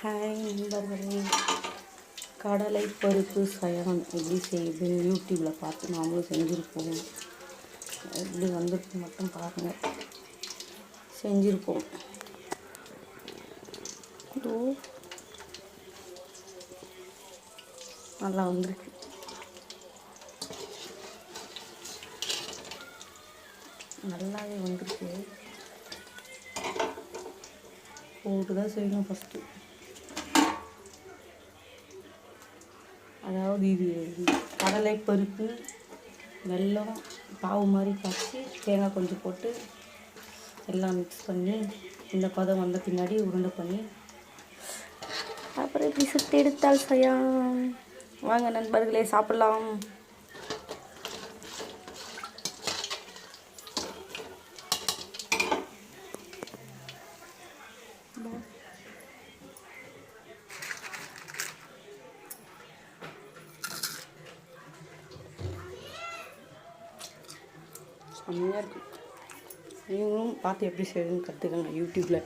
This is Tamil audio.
ஹாய் நண்பர்களே, கடலை பருப்பு சயம் எப்படி செய்யுதுன்னு யூடியூப்பில் பார்த்து நாமளும் செஞ்சுருப்போம். எப்படி வந்திருக்கு மட்டும் பாருங்கள். செஞ்சுருப்போம். இதோ நல்லா வந்திருக்கு. நல்லாவே வந்திருக்கு. போட்டு தான் செய்யணும் ஃபஸ்ட்டு. அதாவது இது கடலை பருப்பு, வெல்லம், பாவு மாதிரி காய்ச்சி தேங்காய் கொஞ்சம் போட்டு எல்லாம் மிக்ஸ் பண்ணி இந்த பதம் வந்த பின்னாடி உருண்டை பண்ணி அப்புறம் இப்படி சுட்டு எடுத்தால் சரியா. வாங்க நண்பர்களே, சாப்பிட்லாம். செம்மையாக இருக்கும். நீங்களும் பார்த்து எப்படி செய்யுதுன்னு கற்றுக்கங்க யூடியூப்பில்.